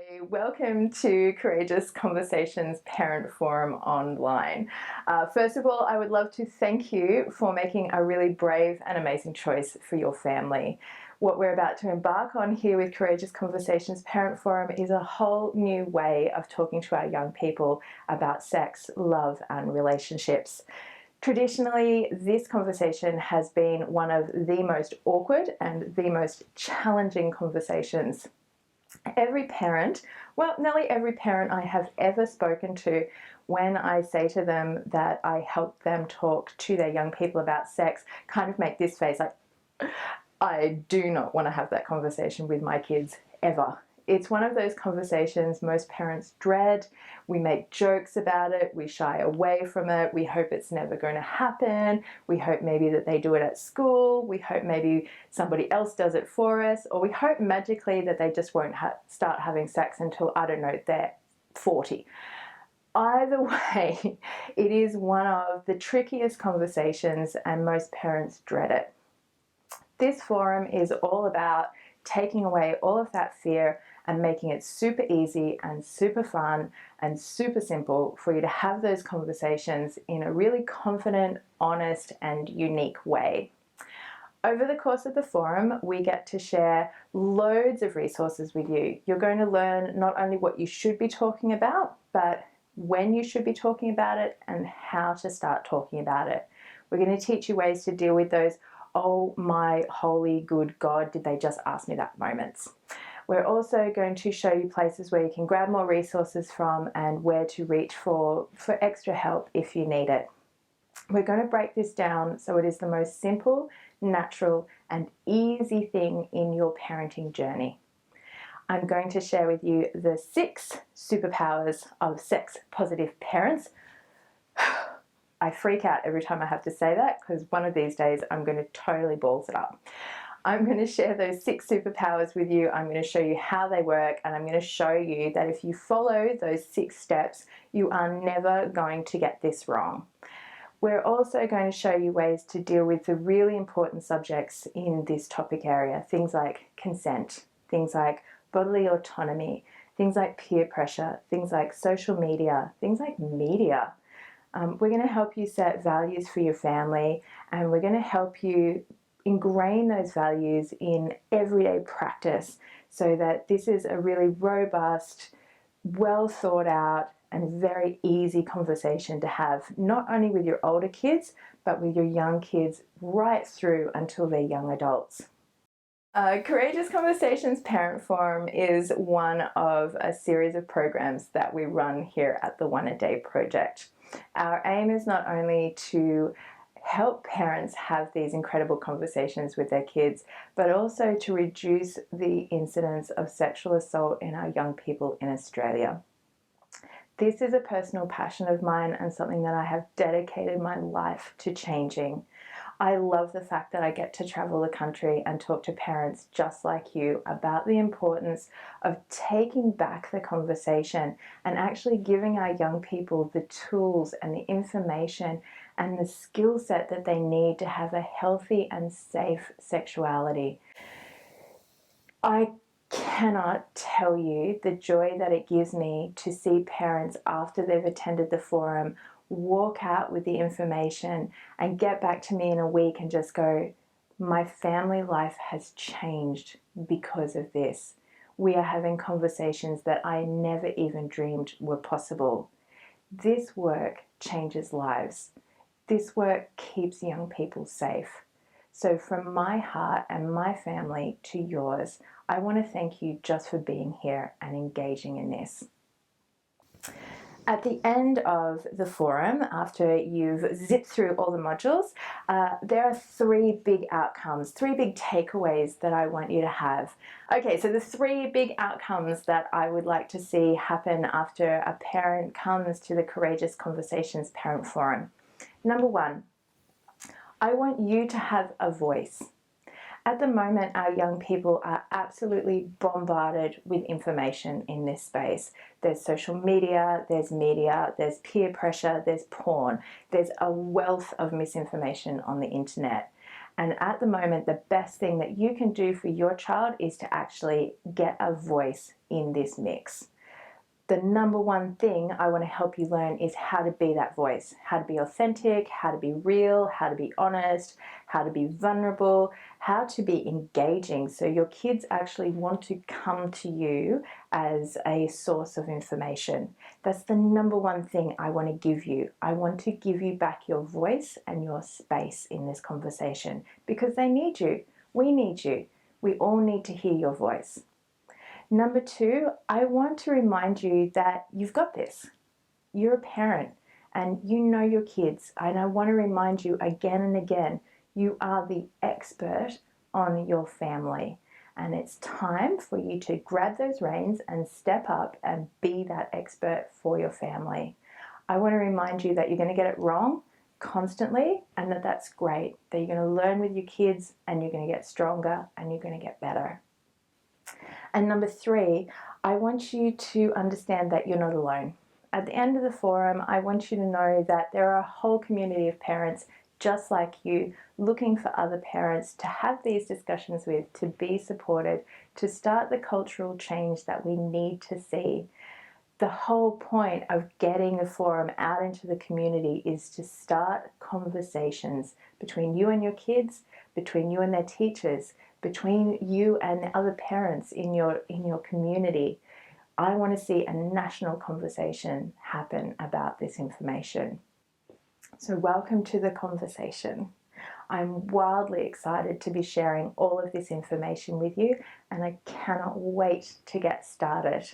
Hey, welcome to Courageous Conversations Parent Forum Online. First of all, I would love to thank you for making a really brave and amazing choice for your family. What we're about to embark on here with Courageous Conversations Parent Forum is a whole new way of talking to our young people about sex, love, and relationships. Traditionally, this conversation has been one of the most awkward and the most challenging conversations. Every parent, well, nearly every parent I have ever spoken to, when I say to them that I help them talk to their young people about sex, kind of make this face like, I do not want to have that conversation with my kids ever. It's one of those conversations most parents dread. We make jokes about it, we shy away from it, we hope it's never going to happen, we hope maybe that they do it at school, we hope maybe somebody else does it for us, or we hope magically that they just won't start having sex until, I don't know, they're 40. Either way, it is one of the trickiest conversations and most parents dread it. This forum is all about taking away all of that fear and making it super easy and super fun and super simple for you to have those conversations in a really confident, honest, and unique way. Over the course of the forum, we get to share loads of resources with you. You're going to learn not only what you should be talking about, but when you should be talking about it and how to start talking about it. We're going to teach you ways to deal with those "oh my holy good God, did they just ask me that" moments. We're also going to show you places where you can grab more resources from and where to reach for extra help if you need it. We're going to break this down so it is the most simple, natural, and easy thing in your parenting journey. I'm going to share with you the 6 superpowers of sex-positive parents. I freak out every time I have to say that because one of these days I'm going to totally balls it up. I'm going to share those 6 superpowers with you. I'm going to show you how they work, and I'm going to show you that if you follow those 6 steps, you are never going to get this wrong. We're also going to show you ways to deal with the really important subjects in this topic area. Things like consent, things like bodily autonomy, things like peer pressure, things like social media, things like media. We're going to help you set values for your family, and we're going to help you ingrain those values in everyday practice so that this is a really robust, well thought out, and very easy conversation to have, not only with your older kids, but with your young kids right through until they're young adults. Courageous Conversations Parent Forum is one of a series of programs that we run here at the One a Day Project. Our aim is not only to help parents have these incredible conversations with their kids, but also to reduce the incidence of sexual assault in our young people in Australia. This is a personal passion of mine and something that I have dedicated my life to changing. I love the fact that I get to travel the country and talk to parents just like you about the importance of taking back the conversation and actually giving our young people the tools and the information and the skill set that they need to have a healthy and safe sexuality. I cannot tell you the joy that it gives me to see parents after they've attended the forum walk out with the information and get back to me in a week and just go, my family life has changed because of this. We are having conversations that I never even dreamed were possible. This work changes lives. This work keeps young people safe. So from my heart and my family to yours, I want to thank you just for being here and engaging in this. At the end of the forum, after you've zipped through all the modules, there are 3 big outcomes, 3 big takeaways that I want you to have. Okay, so the 3 big outcomes that I would like to see happen after a parent comes to the Courageous Conversations Parent Forum. Number 1, I want you to have a voice. At the moment, our young people are absolutely bombarded with information in this space. There's social media, there's peer pressure, there's porn. There's a wealth of misinformation on the internet. And at the moment, the best thing that you can do for your child is to actually get a voice in this mix. The number one thing I want to help you learn is how to be that voice, how to be authentic, how to be real, how to be honest, how to be vulnerable, how to be engaging so your kids actually want to come to you as a source of information. That's the number one thing I want to give you. I want to give you back your voice and your space in this conversation because they need you. We need you. We all need to hear your voice. Number two, I want to remind you that you've got this. You're a parent and you know your kids. And I want to remind you again and again, you are the expert on your family. And it's time for you to grab those reins and step up and be that expert for your family. I want to remind you that you're going to get it wrong constantly and that that's great. That you're going to learn with your kids and you're going to get stronger and you're going to get better. And number three, I want you to understand that you're not alone. At the end of the forum, I want you to know that there are a whole community of parents just like you, looking for other parents to have these discussions with, to be supported, to start the cultural change that we need to see. The whole point of getting the forum out into the community is to start conversations between you and your kids, between you and their teachers, between you and the other parents in your community. I want to see a national conversation happen about this information. So welcome to the conversation. I'm wildly excited to be sharing all of this information with you, and I cannot wait to get started.